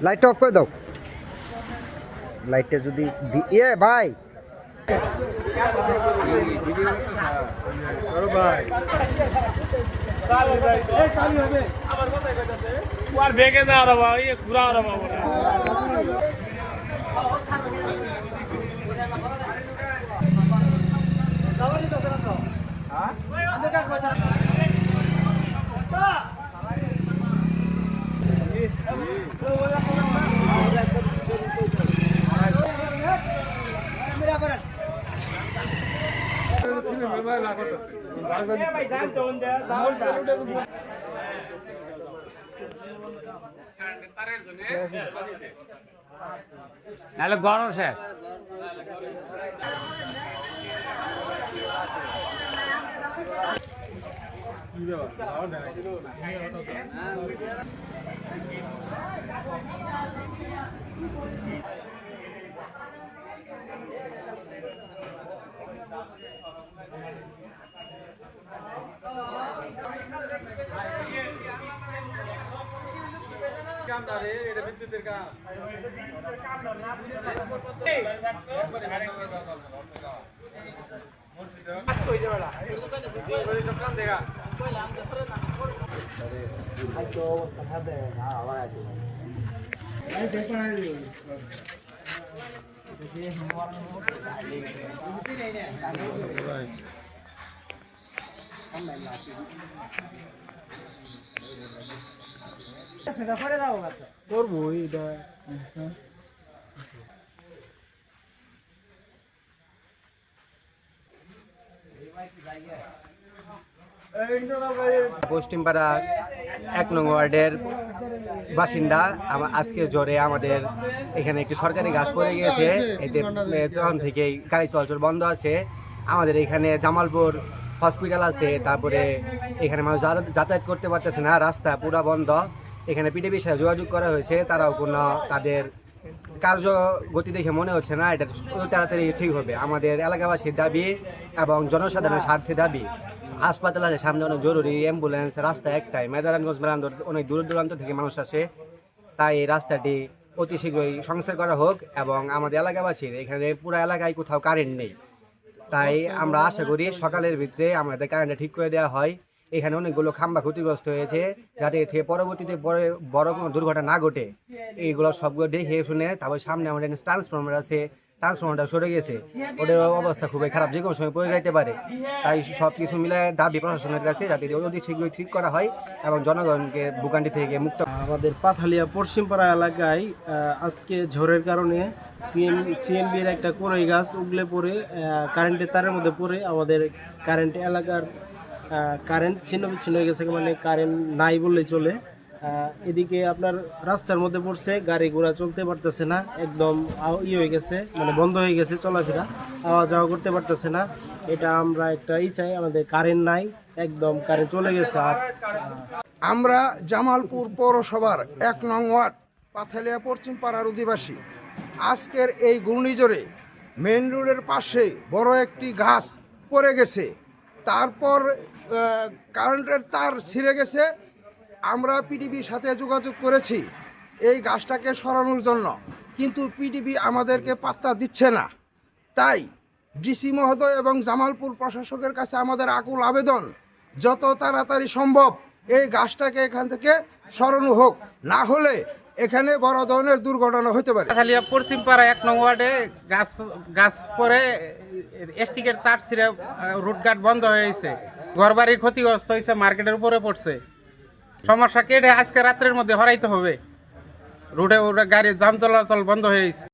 লাইটটা অফ করে দাও। লাইটটা যদি ইয়ে ভাই ভেঙে দেওয়া ঘুরা নাহলে গরম শেষ। করবো এটা পশ্চিমপাড়া 1 নং ওয়ার্ডের বাসিন্দা। আজকে জ্বরে আমাদের এখানে একটি সরকারি গাছ পড়ে গিয়েছে, এতে তখন থেকেই গাড়ি চলাচল বন্ধ আছে। আমাদের এখানে জামালপুর হসপিটাল আছে, তারপরে এখানে মানুষ যাতায়াত করতে পারতেছে না, রাস্তা পুরো বন্ধ। এখানে পিডিবির সাথে যোগাযোগ করা হয়েছে, তারাও কোনো তাদের কার্যগতি দেখে মনে হচ্ছে না এটা তাড়াতাড়ি ঠিক হবে। আমাদের এলাকাবাসীর দাবি এবং জনসাধারণের স্বার্থে দাবি, হাসপাতাল আছে সামনে, অনেক জরুরি অ্যাম্বুলেন্স, রাস্তা একটাই, মেদারানগঞ্জ মেলান্দর অনেক দূর দূরান্ত থেকে মানুষ আসে। তাই এই রাস্তাটি অতি শীঘ্রই সংস্কার করা হোক এবং আমাদের এলাকাবাসীর এখানে পুরো এলাকায় কোথাও কারেন্ট নেই, তাই আমরা আশা করি সকালের ভিতরে আমাদের কারেন্টটা ঠিক করে দেওয়া হয়। এখানে অনেকগুলো খাম্বা ক্ষতিগ্রস্ত হয়েছে, যাতে এর থেকে পরবর্তীতে বড় কোনো দুর্ঘটনা না ঘটে। এইগুলো সবগুলো দেখে শুনে তারপর সামনে আমাদের ট্রান্সফরমার আছে, ট্রান্সফরমারটা সরে গেছে, ওদের অবস্থা খুবই খারাপ, যে কোনো সময় পড়ে যাইতে পারে। তাই সব কিছু মিলে দাবি প্রশাসনের কাছে যাতে অতি শীঘ্রই ঠিক করা হয় এবং জনগণকে ভোগান্তি থেকে মুক্ত। আমাদের পাথালিয়া পশ্চিমপাড়া এলাকায় আজকে ঝড়ের কারণে সিএমবির একটা কড়ই গাছ উগলে পড়ে কারেন্টের তারের মধ্যে পড়ে আমাদের কারেন্ট এলাকার কারেন্ট ছিন্ন বিচ্ছিন্ন হয়ে গেছে, মানে কারেন্ট নাই বললেই চলে। এদিকে আপনার রাস্তার মধ্যে পড়ছে, গাড়ি ঘোড়া চলতে পারতেছে না, একদম হয়ে গেছে, মানে বন্ধ হয়ে গেছে, চলাফেরা আওয়া যাওয়া করতে পারতেছে না। এটা আমরা একটা চাই, আমাদের কারেন্ট নাই, একদম কারেন্ট চলে গেছে। আর আমরা জামালপুর পৌরসভার 1 নং ওয়ার্ড পাথালিয়া পশ্চিম পাড়ার অধিবাসী। আজকের এই ঘূর্ণিঝড়ে মেন রোডের পাশে বড় একটি গাছ পড়ে গেছে, তারপর কারেন্টের তার ছিঁড়ে গেছে। আমরা পিডিবির সাথে যোগাযোগ করেছি এই গাছটাকে সরানোর জন্য, কিন্তু পিডিবি আমাদেরকে পাত্তা দিচ্ছে না। তাই ডিসি মহোদয় এবং জামালপুর প্রশাসকের কাছে আমাদের আকুল আবেদন, যত তাড়াতাড়ি সম্ভব এই গাছটাকে এখান থেকে সরানো হোক, না হলে এখানে বড় ধরনের দুর্ঘটনা হতে পারে। পাথালিয়া পশ্চিমপাড়া 1 নং ওয়ার্ডে গাছ পরে এসটিকের তার ছিঁড়ে রুটঘাট বন্ধ হয়ে গেছে, ঘরবাড়ির ক্ষতিগ্রস্ত হয়েছে, মার্কেটের উপরে পড়ছে। সমস্যা কেটে আজকে রাত্রের মধ্যে হরাইতে হবে, রোডে গাড়ির যান চলাচল বন্ধ হয়ে গেছে।